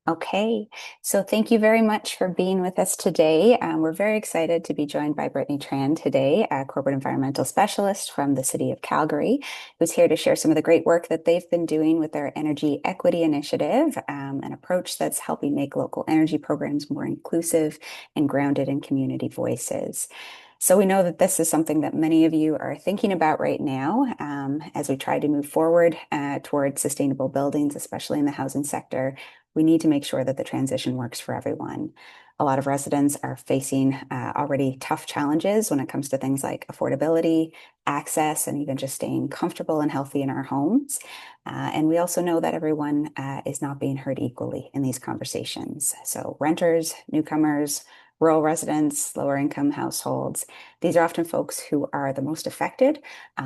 Okay, so thank you very much for being with us today. We're very excited to be joined by Brittany Tran today, a corporate environmental specialist from the city of Calgary, who's here to share some of the great work that they've been doing with their energy equity initiative, an approach that's helping make local energy programs more inclusive and grounded in community voices. So we know that this is something that many of you are thinking about right now as we try to move forward towards sustainable buildings, especially in the housing sector. We need to make sure that the transition works for everyone. A lot of residents are facing already tough challenges when it comes to things like affordability, access, and even just staying comfortable and healthy in our homes. And we also know that everyone is not being heard equally in these conversations. So renters, newcomers, rural residents, lower income households, these are often folks who are the most affected,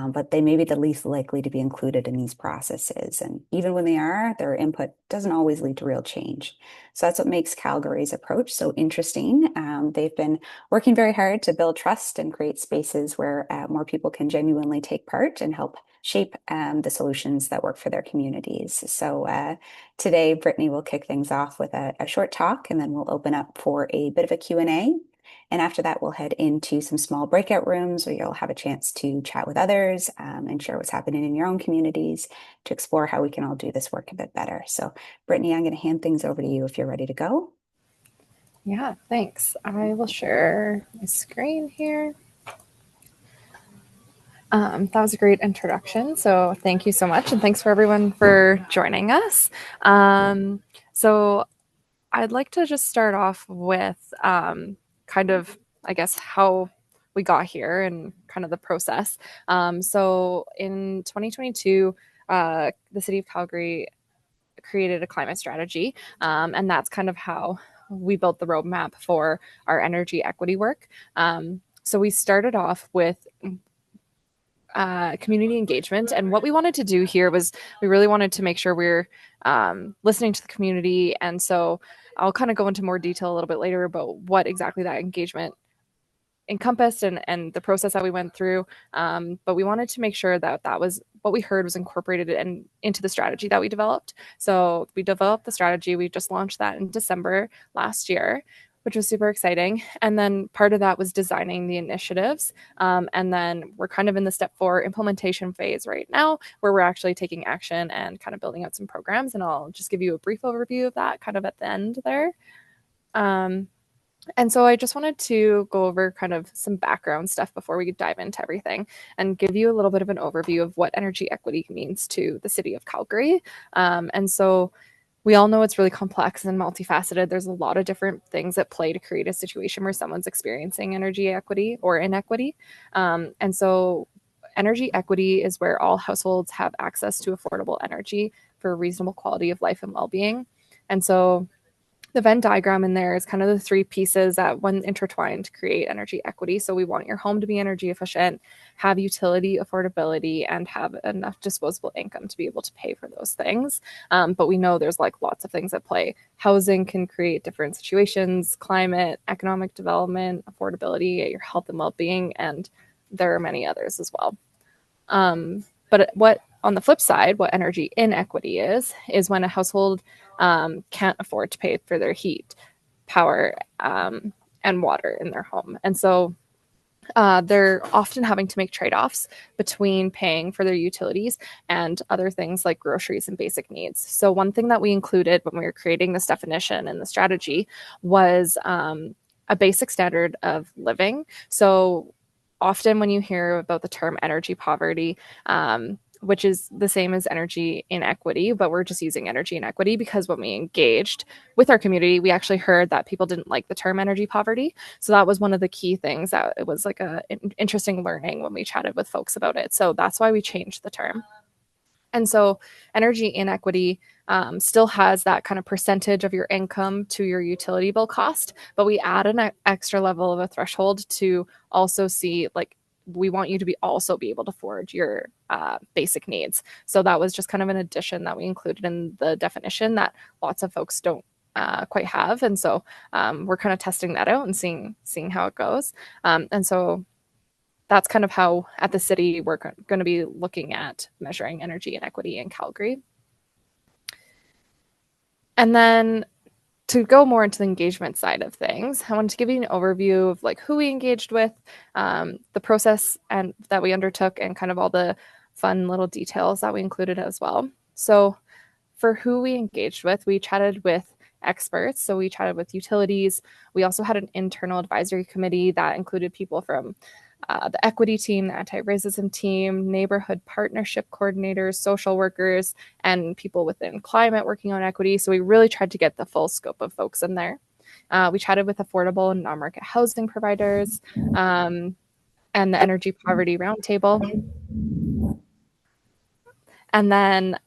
but they may be the least likely to be included in these processes. And even when they are, their input doesn't always lead to real change. So that's what makes Calgary's approach so interesting. They've been working very hard to build trust and create spaces where more people can genuinely take part and help shape the solutions that work for their communities. So today, Brittany will kick things off with a short talk, and then we'll open up for a bit of a Q&A. And after that, we'll head into some small breakout rooms where you'll have a chance to chat with others and share what's happening in your own communities to explore how we can all do this work a bit better. So, Brittany, I'm going to hand things over to you if you're ready to go. Yeah, thanks. I will share my screen here. That was a great introduction. So thank you so much. And thanks for everyone for joining us. So I'd like to just start off with kind of, I guess, how we got here and kind of the process. So in 2022, the city of Calgary created a climate strategy. And that's kind of how we built the roadmap for our energy equity work. So we started off with community engagement. And what we wanted to do here was we really wanted to make sure we're listening to the community. And so I'll kind of go into more detail a little bit later about what exactly that engagement encompassed and the process that we went through. But we wanted to make sure that that was what we heard was incorporated into the strategy that we developed. So we developed the strategy. We just launched that in December last year, which was super exciting. And then part of that was designing the initiatives. And then we're kind of in the step 4 implementation phase right now, where we're actually taking action and kind of building out some programs. And I'll just give you a brief overview of that kind of at the end there. And so I just wanted to go over kind of some background stuff before we dive into everything and give you a little bit of an overview of what energy equity means to the city of Calgary. And so we all know it's really complex and multifaceted. There's a lot of different things at play to create a situation where someone's experiencing energy equity or inequity. And so energy equity is where all households have access to affordable energy for a reasonable quality of life and well-being. And so the Venn diagram in there is kind of the 3 pieces that when intertwined create energy equity. So we want your home to be energy efficient, have utility affordability, and have enough disposable income to be able to pay for those things. But we know there's like lots of things at play. Housing can create different situations, climate, economic development, affordability, your health and well-being, and there are many others as well. But what on the flip side, what energy inequity is when a household can't afford to pay for their heat, power, and water in their home. And so they're often having to make trade-offs between paying for their utilities and other things like groceries and basic needs. So one thing that we included when we were creating this definition and the strategy was a basic standard of living. So often when you hear about the term energy poverty, which is the same as energy inequity, but we're just using energy inequity because when we engaged with our community, we actually heard that people didn't like the term energy poverty. So that was one of the key things that it was like an interesting learning when we chatted with folks about it. So that's why we changed the term. And so energy inequity still has that kind of percentage of your income to your utility bill cost, but we add an extra level of a threshold to also see like we want you to be able to afford your basic needs. So that was just kind of an addition that we included in the definition that lots of folks don't quite have. And so we're kind of testing that out and seeing how it goes. And so that's kind of how at the city we're going to be looking at measuring energy inequity in Calgary. And then to go more into the engagement side of things, I wanted to give you an overview of like who we engaged with, the process and that we undertook, and kind of all the fun little details that we included as well. So for who we engaged with, we chatted with experts. So we chatted with utilities. We also had an internal advisory committee that included people from the equity team, the anti-racism team, neighborhood partnership coordinators, social workers, and people within climate working on equity. So we really tried to get the full scope of folks in there. We chatted with affordable and non-market housing providers, and the Energy Poverty Roundtable. And then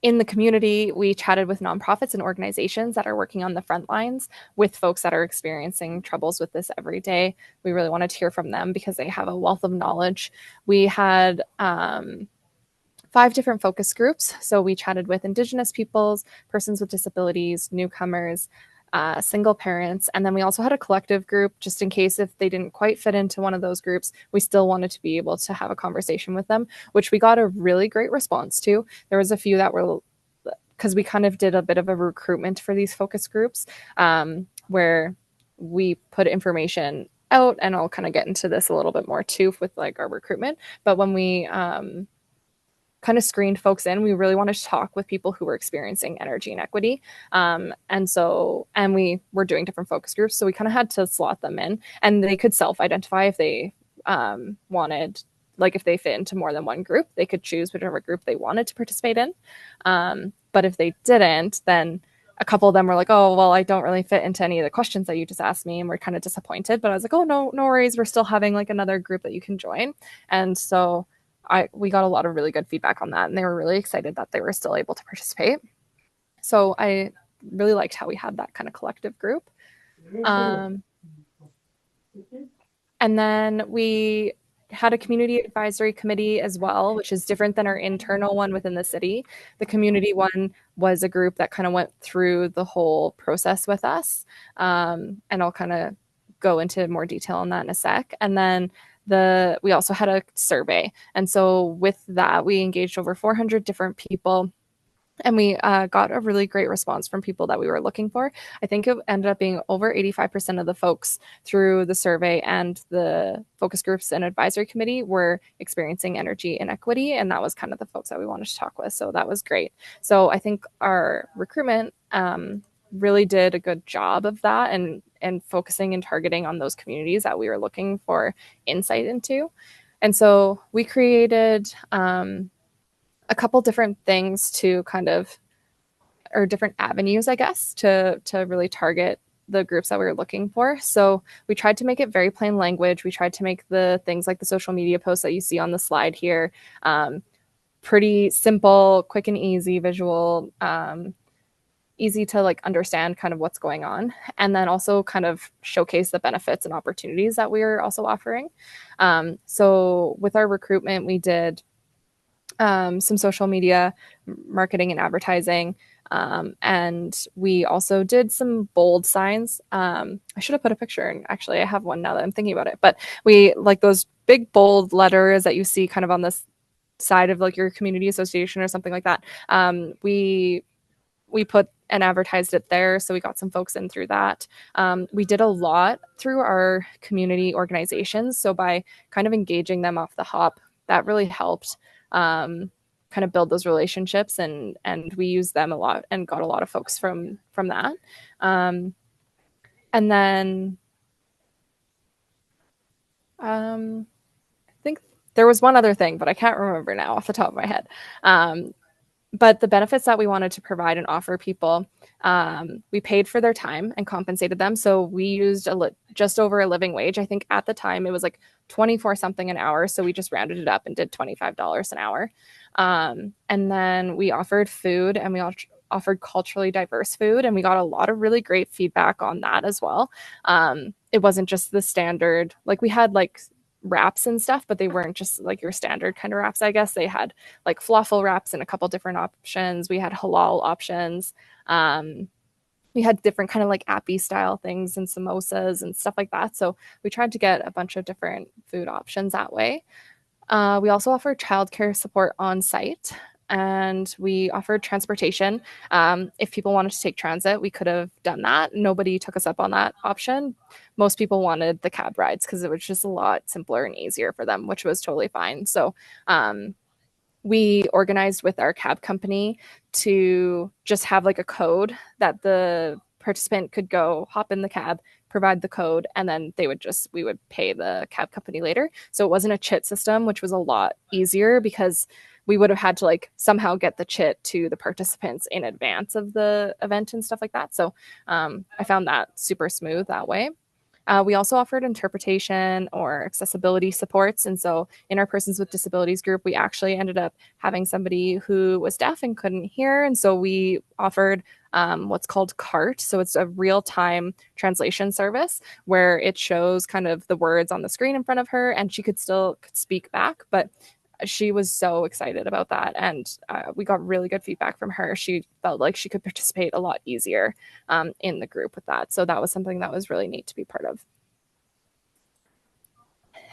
in the community, we chatted with nonprofits and organizations that are working on the front lines with folks that are experiencing troubles with this every day. We really wanted to hear from them because they have a wealth of knowledge. We had 5 different focus groups. So we chatted with Indigenous peoples, persons with disabilities, newcomers, single parents. And then we also had a collective group, just in case if they didn't quite fit into one of those groups, we still wanted to be able to have a conversation with them, which we got a really great response to. There was a few that were, because we kind of did a bit of a recruitment for these focus groups, where we put information out, and I'll kind of get into this a little bit more too with like our recruitment. But when we kind of screened folks in, we really wanted to talk with people who were experiencing energy inequity. And we were doing different focus groups. So we kind of had to slot them in, and they could self-identify if they wanted, like if they fit into more than one group, they could choose whichever group they wanted to participate in. But if they didn't, then a couple of them were like, oh, well, I don't really fit into any of the questions that you just asked me, and we're kind of disappointed. But I was like, oh, no worries. We're still having like another group that you can join. And so we got a lot of really good feedback on that, and they were really excited that they were still able to participate. So I really liked how we had that kind of collective group. And then we had a community advisory committee as well, which is different than our internal one within the city. The community one was a group that kind of went through the whole process with us. And I'll kind of go into more detail on that in a sec. And then we also had a survey. And so with that, we engaged over 400 different people, and we got a really great response from people that we were looking for. I think it ended up being over 85% of the folks through the survey and the focus groups and advisory committee were experiencing energy inequity. And that was kind of the folks that we wanted to talk with. So that was great. So I think our recruitment really did a good job of that, and focusing and targeting on those communities that we were looking for insight into. And so we created a couple different things to kind of, or different avenues, I guess, to really target the groups that we were looking for. So we tried to make it very plain language. We tried to make the things like the social media posts that you see on the slide here pretty simple, quick and easy, visual, easy to like understand kind of what's going on, and then also kind of showcase the benefits and opportunities that we are also offering. So with our recruitment, we did some social media marketing and advertising, and we also did some bold signs. I should have put a picture, and actually I have one now that I'm thinking about it, but we like those big bold letters that you see kind of on this side of like your community association or something like that. We put and advertised it there. So we got some folks in through that. We did a lot through our community organizations. So by kind of engaging them off the hop, that really helped kind of build those relationships, and we used them a lot and got a lot of folks from that. And then I think there was one other thing, but I can't remember now off the top of my head. But the benefits that we wanted to provide and offer people, we paid for their time and compensated them. So we used just over a living wage. I think at the time it was like 24 something an hour. So we just rounded it up and did $25 an hour. And then we offered food, and we offered culturally diverse food, and we got a lot of really great feedback on that as well. It wasn't just the standard, like we had like wraps and stuff, but they weren't just like your standard kind of wraps. I guess they had like falafel wraps and a couple different options. We had halal options. We had different kind of like appy style things and samosas and stuff like that. So we tried to get a bunch of different food options that way. We also offer childcare support on site. and we offered transportation. If people wanted to take transit, we could have done that. Nobody took us up on that option. Most people wanted the cab rides because it was just a lot simpler and easier for them, which was totally fine. So we organized with our cab company to just have like a code that the participant could go hop in the cab, provide the code, and then we would pay the cab company later. So it wasn't a chit system, which was a lot easier because we would have had to like somehow get the chit to the participants in advance of the event and stuff like that. So I found that super smooth that way. We also offered interpretation or accessibility supports. And so in our Persons with Disabilities group, we actually ended up having somebody who was deaf and couldn't hear. And so we offered what's called CART. So it's a real time translation service where it shows kind of the words on the screen in front of her and she could speak back. But she was so excited about that. And we got really good feedback from her. She felt like she could participate a lot easier in the group with that. So that was something that was really neat to be part of.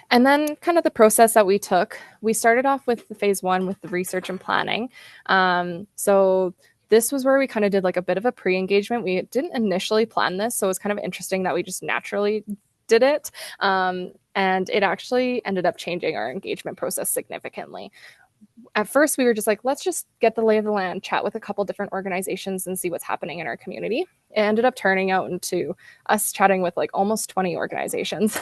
And then kind of the process that we took, we started off with the phase one with the research and planning. So this was where we kind of did like a bit of a pre-engagement. We didn't initially plan this, so it was kind of interesting that we just naturally did it. And it actually ended up changing our engagement process significantly. At first, we were just like, let's just get the lay of the land, chat with a couple different organizations and see what's happening in our community. It ended up turning out into us chatting with like almost 20 organizations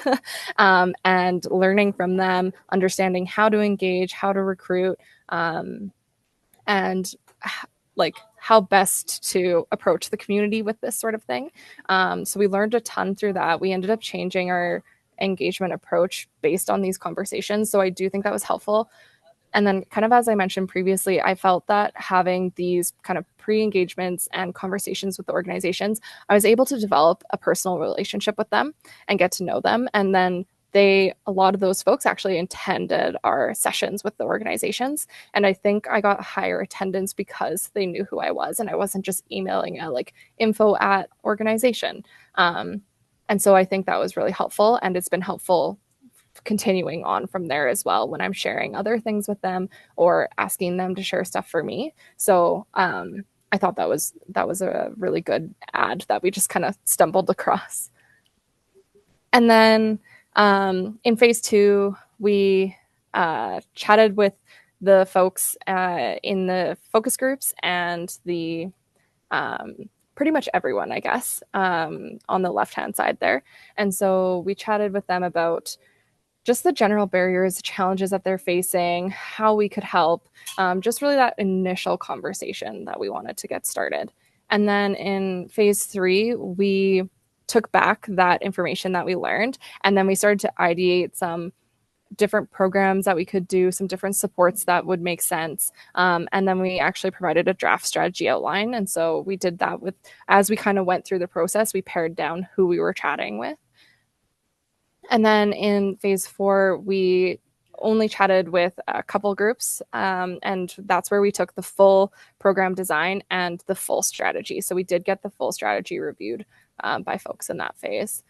and learning from them, understanding how to engage, how to recruit, and like how best to approach the community with this sort of thing. So we learned a ton through that. We ended up changing our engagement approach based on these conversations. So I do think that was helpful. And then kind of as I mentioned previously, I felt that having these kind of pre-engagements and conversations with the organizations, I was able to develop a personal relationship with them and get to know them. And then a lot of those folks actually attended our sessions with the organizations. And I think I got higher attendance because they knew who I was and I wasn't just emailing at like info@organization. And so I think that was really helpful. And it's been helpful continuing on from there as well when I'm sharing other things with them or asking them to share stuff for me. So I thought that was a really good ad that we just kind of stumbled across. And then in phase two, we chatted with the folks in the focus groups and the pretty much everyone, I guess, on the left-hand side there. And so we chatted with them about just the general barriers, challenges that they're facing, how we could help, just really that initial conversation that we wanted to get started. And then in phase three, we took back that information that we learned, and then we started to ideate some different programs that we could do, some different supports that would make sense. And then we actually provided a draft strategy outline. And so we did that as we kind of went through the process, we pared down who we were chatting with. And then in phase four, we only chatted with a couple groups, and that's where we took the full program design and the full strategy. So we did get the full strategy reviewed by folks in that phase.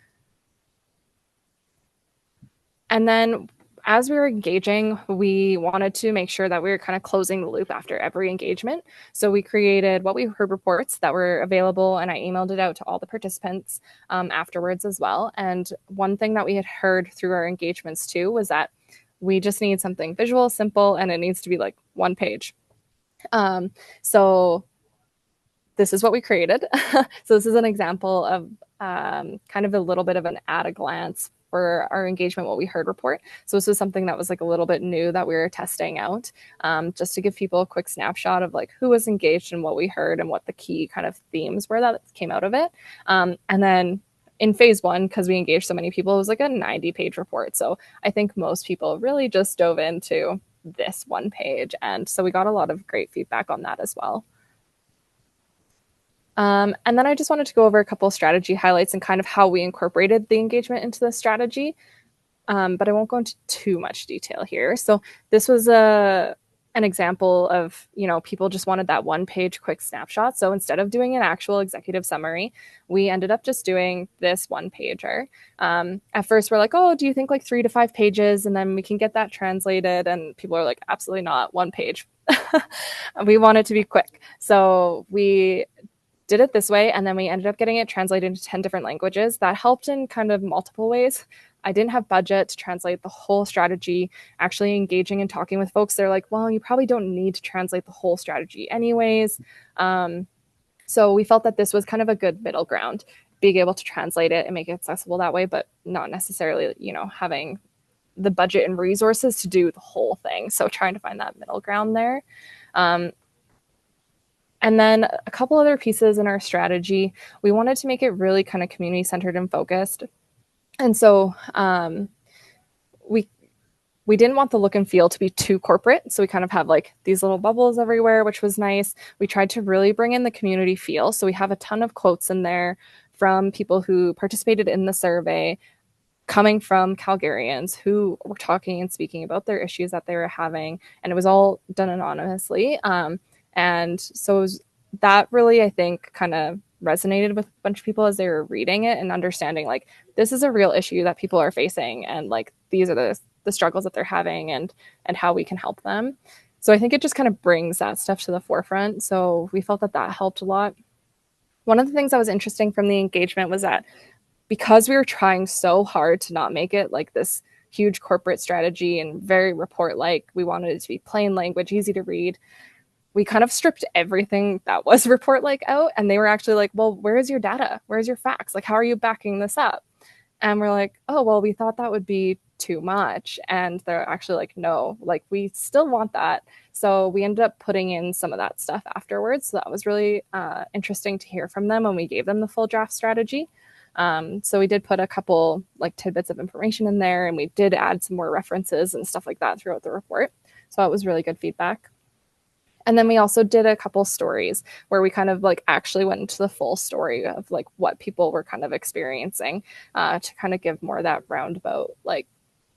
And then as we were engaging, we wanted to make sure that we were kind of closing the loop after every engagement. So we created what we heard reports that were available, and I emailed it out to all the participants afterwards as well. And one thing that we had heard through our engagements too was that we just need something visual, simple, and it needs to be like one page. So this is what we created. So this is an example of kind of a little bit of an at a glance for our engagement, what we heard report. So this was something that was like a little bit new that we were testing out, just to give people a quick snapshot of like who was engaged and what we heard and what the key kind of themes were that came out of it. And then in phase one, because we engaged so many people, it was like a 90-page report. So I think most people really just dove into this one page. And so we got a lot of great feedback on that as well. And then I just wanted to go over a couple of strategy highlights and kind of how we incorporated the engagement into the strategy. But I won't go into too much detail here. So this was a an example of, people just wanted that one page quick snapshot. So instead of doing an actual executive summary, we ended up just doing this one pager. At first, we're like, oh, do you think like 3 to 5 pages? And then we can get that translated. And people are like, absolutely not, one page. We want it to be quick. So we did it this way, and then we ended up getting it translated into 10 different languages. That helped in kind of multiple ways. I didn't have budget to translate the whole strategy. Actually engaging and talking with folks, they're like, well, you probably don't need to translate the whole strategy anyways. So we felt that this was kind of a good middle ground, being able to translate it and make it accessible that way, but not necessarily, having the budget and resources to do the whole thing. So trying to find that middle ground there. And then a couple other pieces in our strategy, we wanted to make it really kind of community centered and focused. And so we didn't want the look and feel to be too corporate. So we kind of have like these little bubbles everywhere, which was nice. We tried to really bring in the community feel. So we have a ton of quotes in there from people who participated in the survey, coming from Calgarians who were talking and speaking about their issues that they were having. And it was all done anonymously. And so that really, I think, kind of resonated with a bunch of people as they were reading it and understanding like this is a real issue that people are facing, and like these are the struggles that they're having, and how we can help them. So I think it just kind of brings that stuff to the forefront. So we felt that that helped a lot. One of the things that was interesting from the engagement was that because we were trying so hard to not make it like this huge corporate strategy and very report like, we wanted it to be plain language, easy to read. We kind of stripped everything that was report like out, and they were actually like, well, where's your data? Where's your facts? Like, how are you backing this up? And we're like, oh, well, we thought that would be too much. And they're actually like, no, like we still want that. So we ended up putting in some of that stuff afterwards. So that was really interesting to hear from them when we gave them the full draft strategy. So we did put a couple like tidbits of information in there, and we did add some more references and stuff like that throughout the report. So that was really good feedback. And then we also did a couple stories where we kind of like actually went into the full story of like what people were kind of experiencing, to kind of give more of that roundabout like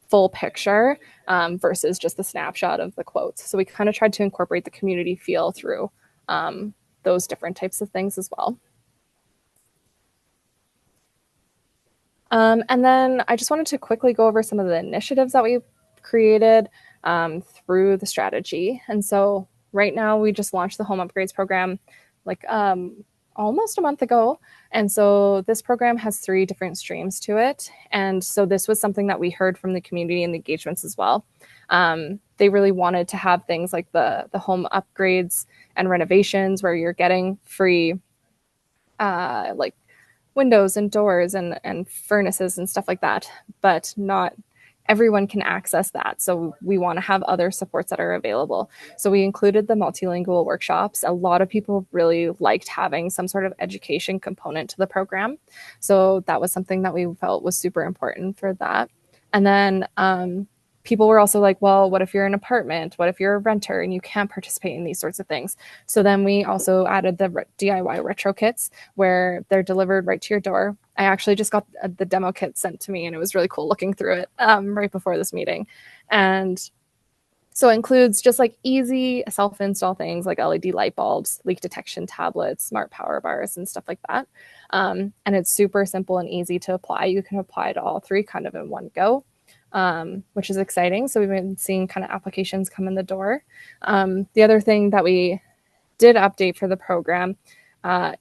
full picture, versus just the snapshot of the quotes. So we kind of tried to incorporate the community feel through those different types of things as well. And then I just wanted to quickly go over some of the initiatives that we created through the strategy. And so right now we just launched the home upgrades program like almost a month ago. And so this program has 3 different streams to it. And so this was something that we heard from the community and the engagements as well. They really wanted to have things like the home upgrades and renovations where you're getting free like windows and doors and furnaces and stuff like that, but not everyone can access that. So we want to have other supports that are available. So we included the multilingual workshops. A lot of people really liked having some sort of education component to the program. So that was something that we felt was super important for that. And then people were also like, well, what if you're an apartment? What if you're a renter and you can't participate in these sorts of things? So then we also added the DIY retro kits where they're delivered right to your door. I actually just got the demo kit sent to me, and it was really cool looking through it right before this meeting. And so it includes just like easy self-install things like LED light bulbs, leak detection tablets, smart power bars, and stuff like that. And it's super simple and easy to apply. You can apply to all 3 kind of in one go. Which is exciting. So we've been seeing kind of applications come in the door. The other thing that we did update for the program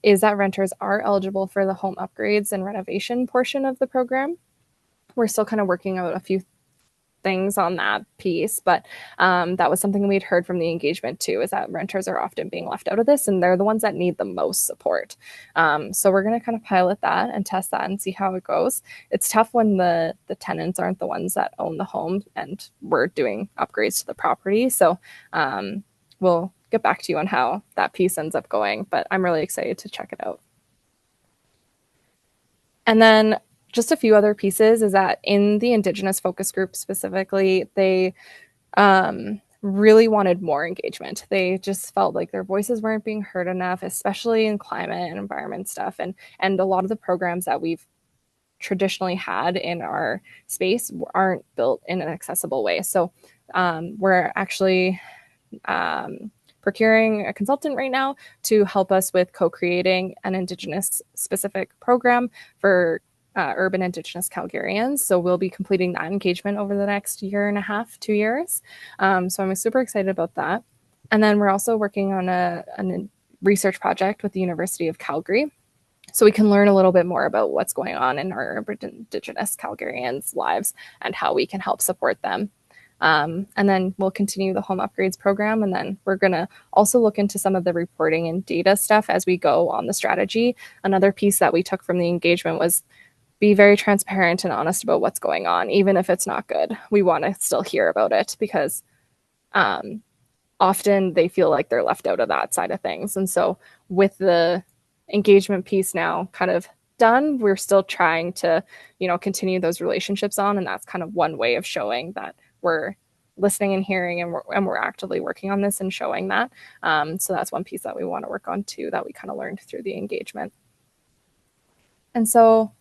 is that renters are eligible for the home upgrades and renovation portion of the program. We're still kind of working out a few things on that piece, but that was something we'd heard from the engagement too, is that renters are often being left out of this, and they're the ones that need the most support. So we're going to kind of pilot that and test that and see how it goes. It's tough when the tenants aren't the ones that own the home and we're doing upgrades to the property. So we'll get back to you on how that piece ends up going, but I'm really excited to check it out. And then just a few other pieces is that in the Indigenous focus group specifically, they really wanted more engagement. They just felt like their voices weren't being heard enough, especially in climate and environment stuff. And a lot of the programs that we've traditionally had in our space aren't built in an accessible way. So we're actually procuring a consultant right now to help us with co-creating an Indigenous specific program for urban Indigenous Calgarians. So we'll be completing that engagement over the next year and a half, 2 years. So I'm super excited about that. And then we're also working on a research project with the University of Calgary, so we can learn a little bit more about what's going on in our Indigenous Calgarians' lives and how we can help support them. And then we'll continue the home upgrades program. And then we're going to also look into some of the reporting and data stuff as we go on the strategy. Another piece that we took from the engagement was be very transparent and honest about what's going on, even if it's not good. We want to still hear about it because often they feel like they're left out of that side of things. And so with the engagement piece now kind of done, we're still trying to, continue those relationships on. And that's kind of one way of showing that we're listening and hearing, and we're actively working on this and showing that. So that's one piece that we want to work on too, that we kind of learned through the engagement. And so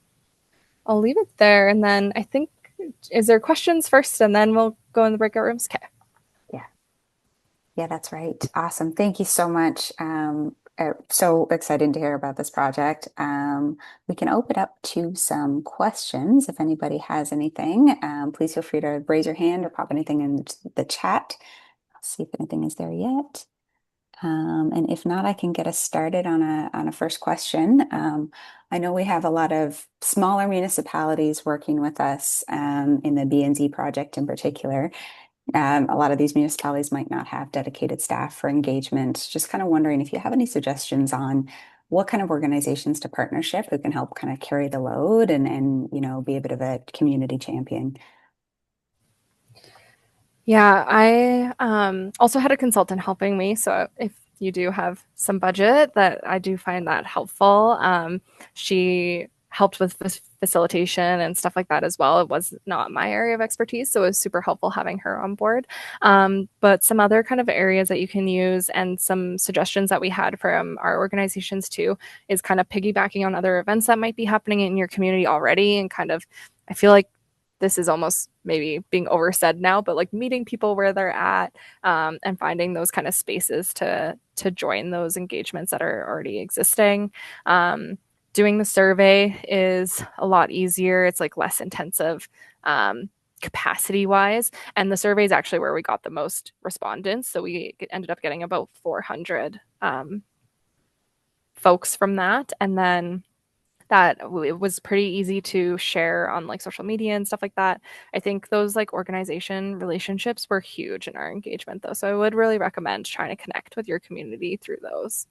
I'll leave it there. And then I think, is there questions first, and then we'll go in the breakout rooms? Okay. Yeah, that's right. Awesome. Thank you so much. So excited to hear about this project. We can open up to some questions. If anybody has anything, please feel free to raise your hand or pop anything in the chat. I'll see if anything is there yet. And if not, I can get us started on a first question. I know we have a lot of smaller municipalities working with us in the B&Z project in particular. A lot of these municipalities might not have dedicated staff for engagement. Just kind of wondering if you have any suggestions on what kind of organizations to partnership who can help kind of carry the load and be a bit of a community champion. Yeah, I also had a consultant helping me. So if you do have some budget, that I do find that helpful. She helped with facilitation and stuff like that as well. It was not my area of expertise, so it was super helpful having her on board. But some other kind of areas that you can use, and some suggestions that we had from our organizations too, is kind of piggybacking on other events that might be happening in your community already. And kind of, I feel like this is almost maybe being oversaid now, but like meeting people where they're at, and finding those kind of spaces to join those engagements that are already existing. Doing the survey is a lot easier. It's like less intensive capacity wise. And the survey is actually where we got the most respondents. So we ended up getting about 400 folks from that. And then that it was pretty easy to share on like social media and stuff like that. I think those like organization relationships were huge in our engagement though. So I would really recommend trying to connect with your community through those.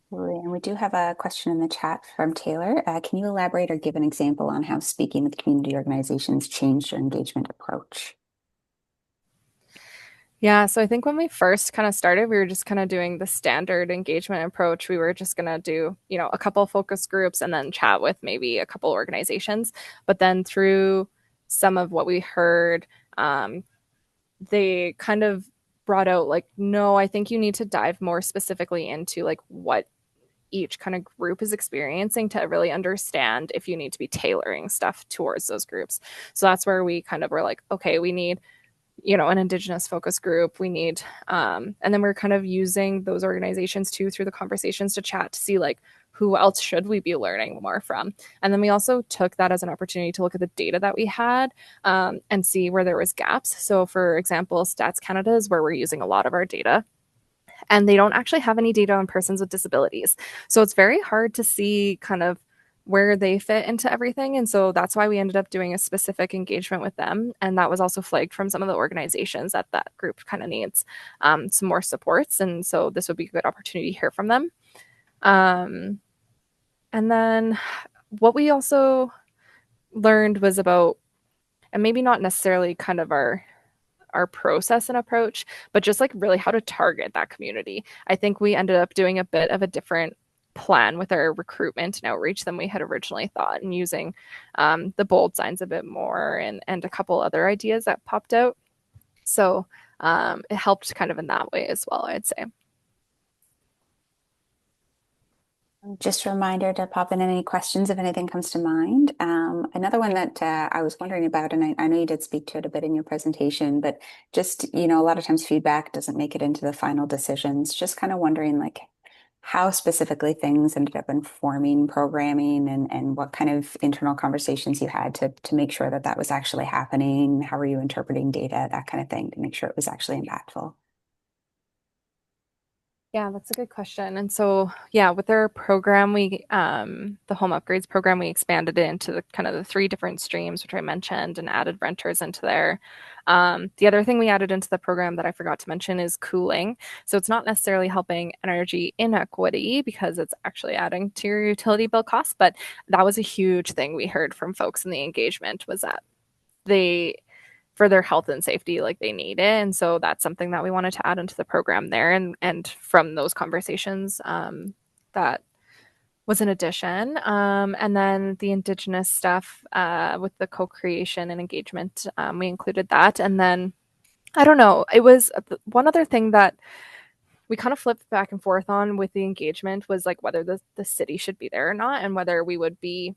And we do have a question in the chat from Taylor. Can you elaborate or give an example on how speaking with community organizations changed your engagement approach? Yeah, so I think when we first kind of started, we were just kind of doing the standard engagement approach. We were just going to do, a couple focus groups and then chat with maybe a couple organizations. But then through some of what we heard, they kind of brought out like, no, I think you need to dive more specifically into like what each kind of group is experiencing to really understand if you need to be tailoring stuff towards those groups. So that's where we kind of were like, okay, we need an Indigenous focus group. We need, and then we're kind of using those organizations too through the conversations to chat to see like who else should we be learning more from. And then we also took that as an opportunity to look at the data that we had, and see where there was gaps. So for example, Stats Canada is where we're using a lot of our data, and they don't actually have any data on persons with disabilities. So it's very hard to see kind of where they fit into everything. And so that's why we ended up doing a specific engagement with them. And that was also flagged from some of the organizations that group kind of needs some more supports. And so this would be a good opportunity to hear from them. And then what we also learned was about, and maybe not necessarily kind of our process and approach, but just like really how to target that community. I think we ended up doing a bit of a different plan with our recruitment and outreach than we had originally thought, and using the bold signs a bit more, and a couple other ideas that popped out. So it helped kind of in that way as well, I'd say. Just a reminder to pop in any questions if anything comes to mind. Another one that I was wondering about, and I know you did speak to it a bit in your presentation, but just, a lot of times feedback doesn't make it into the final decisions. Just kind of wondering, like, how specifically things ended up informing programming and what kind of internal conversations you had to make sure that that was actually happening. How were you interpreting data, that kind of thing, to make sure it was actually impactful? Yeah, that's a good question. And so, yeah, with our program, the home upgrades program, we expanded it into the kind of the three different streams, which I mentioned, and added renters into there. The other thing we added into the program that I forgot to mention is cooling. So it's not necessarily helping energy inequity because it's actually adding to your utility bill costs, but that was a huge thing we heard from folks in the engagement was that they for their health and safety like they need it, and so that's something that we wanted to add into the program there, and from those conversations that was an addition. And then the Indigenous stuff with the co-creation and engagement, we included that. And then I don't know, it was one other thing that we kind of flipped back and forth on with the engagement was like whether the city should be there or not, and whether we would be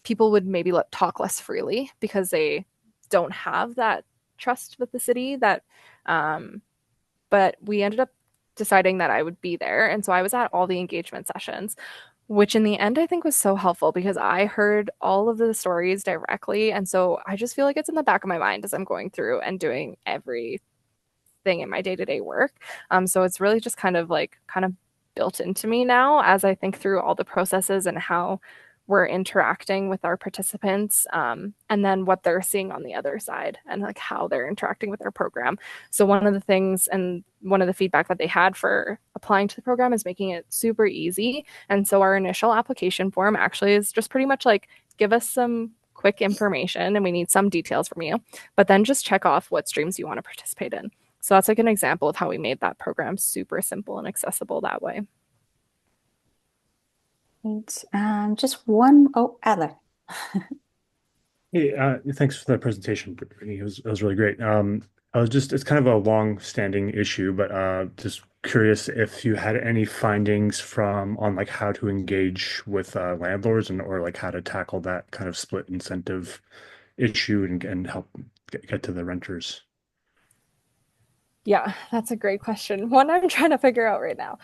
people would maybe talk less freely because they don't have that trust with the city that but we ended up deciding that I would be there, and so I was at all the engagement sessions, which in the end I think was so helpful because I heard all of the stories directly, and so I just feel like it's in the back of my mind as I'm going through and doing every thing in my day-to-day work. So it's really just kind of built into me now as I think through all the processes and how we're interacting with our participants, and then what they're seeing on the other side and like how they're interacting with our program. So one of the things and one of the feedback that they had for applying to the program is making it super easy. And so our initial application form actually is just pretty much like give us some quick information and we need some details from you, but then just check off what streams you want to participate in. So that's like an example of how we made that program super simple and accessible that way. It's, just one, oh, Adler. Hey, thanks for that presentation, Brittany. It was really great. It's kind of a long-standing issue, but just curious if you had any findings from on like how to engage with landlords and or like how to tackle that kind of split incentive issue and help get to the renters. Yeah, that's a great question. One I'm trying to figure out right now.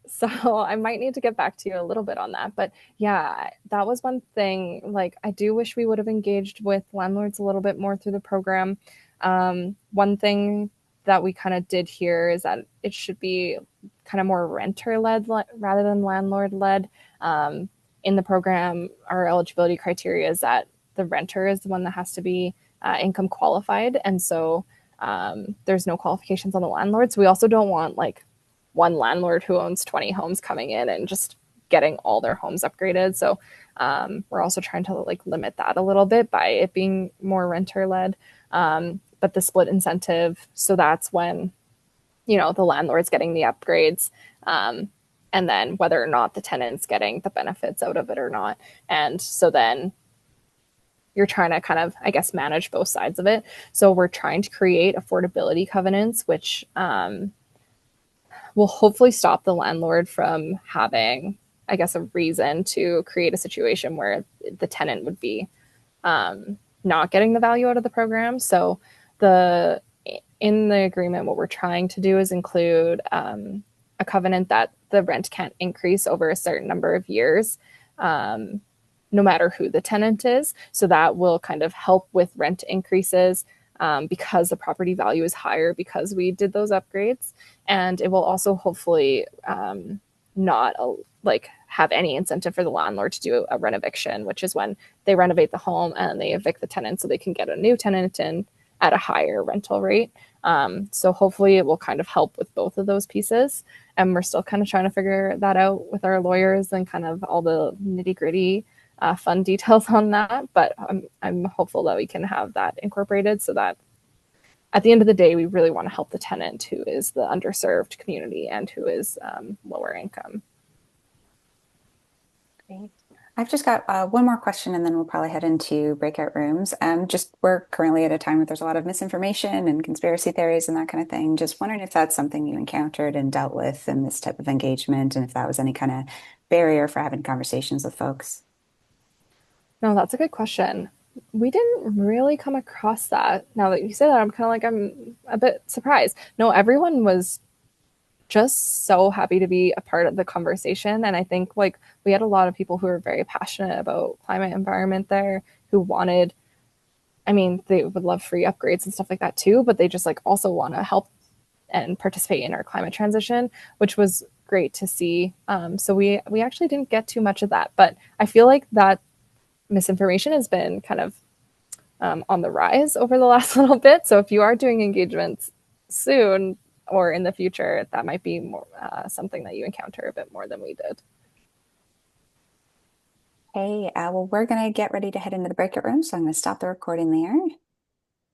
So I might need to get back to you a little bit on that. But yeah, that was one thing. Like, I do wish we would have engaged with landlords a little bit more through the program. One thing that we kind of did here is that it should be kind of more renter led rather than landlord led. In the program, our eligibility criteria is that the renter is the one that has to be income qualified. And so there's no qualifications on the landlord. So we also don't want like one landlord who owns 20 homes coming in and just getting all their homes upgraded. So we're also trying to like limit that a little bit by it being more renter led. But the split incentive, so that's when the landlord's getting the upgrades, and then whether or not the tenant's getting the benefits out of it or not. And so then you're trying to kind of, I guess, manage both sides of it. So we're trying to create affordability covenants, which will hopefully stop the landlord from having, I guess, a reason to create a situation where the tenant would be not getting the value out of the program. So the in the agreement, what we're trying to do is include a covenant that the rent can't increase over a certain number of years, no matter who the tenant is. So that will kind of help with rent increases because the property value is higher because we did those upgrades. And it will also hopefully not like have any incentive for the landlord to do a renoviction, which is when they renovate the home and they evict the tenant so they can get a new tenant in at a higher rental rate. So hopefully it will kind of help with both of those pieces. And we're still kind of trying to figure that out with our lawyers and kind of all the nitty gritty fun details on that. But I'm hopeful that we can have that incorporated so that at the end of the day, we really want to help the tenant who is the underserved community and who is lower income. Great. I've just got one more question and then we'll probably head into breakout rooms. Just we're currently at a time where there's a lot of misinformation and conspiracy theories and that kind of thing. Just wondering if that's something you encountered and dealt with in this type of engagement and if that was any kind of barrier for having conversations with folks. No, that's a good question. We didn't really come across that. Now that you say that, I'm a bit surprised. No, everyone was just so happy to be a part of the conversation. And I think like we had a lot of people who were very passionate about climate environment there who wanted, I mean, they would love free upgrades and stuff like that too, but they just like also want to help and participate in our climate transition, which was great to see. So we actually didn't get too much of that, but I feel like that misinformation has been kind of on the rise over the last little bit. So if you are doing engagements soon or in the future, that might be more, something that you encounter a bit more than we did. Hey, well, we're going to get ready to head into the breakout room, so I'm going to stop the recording there.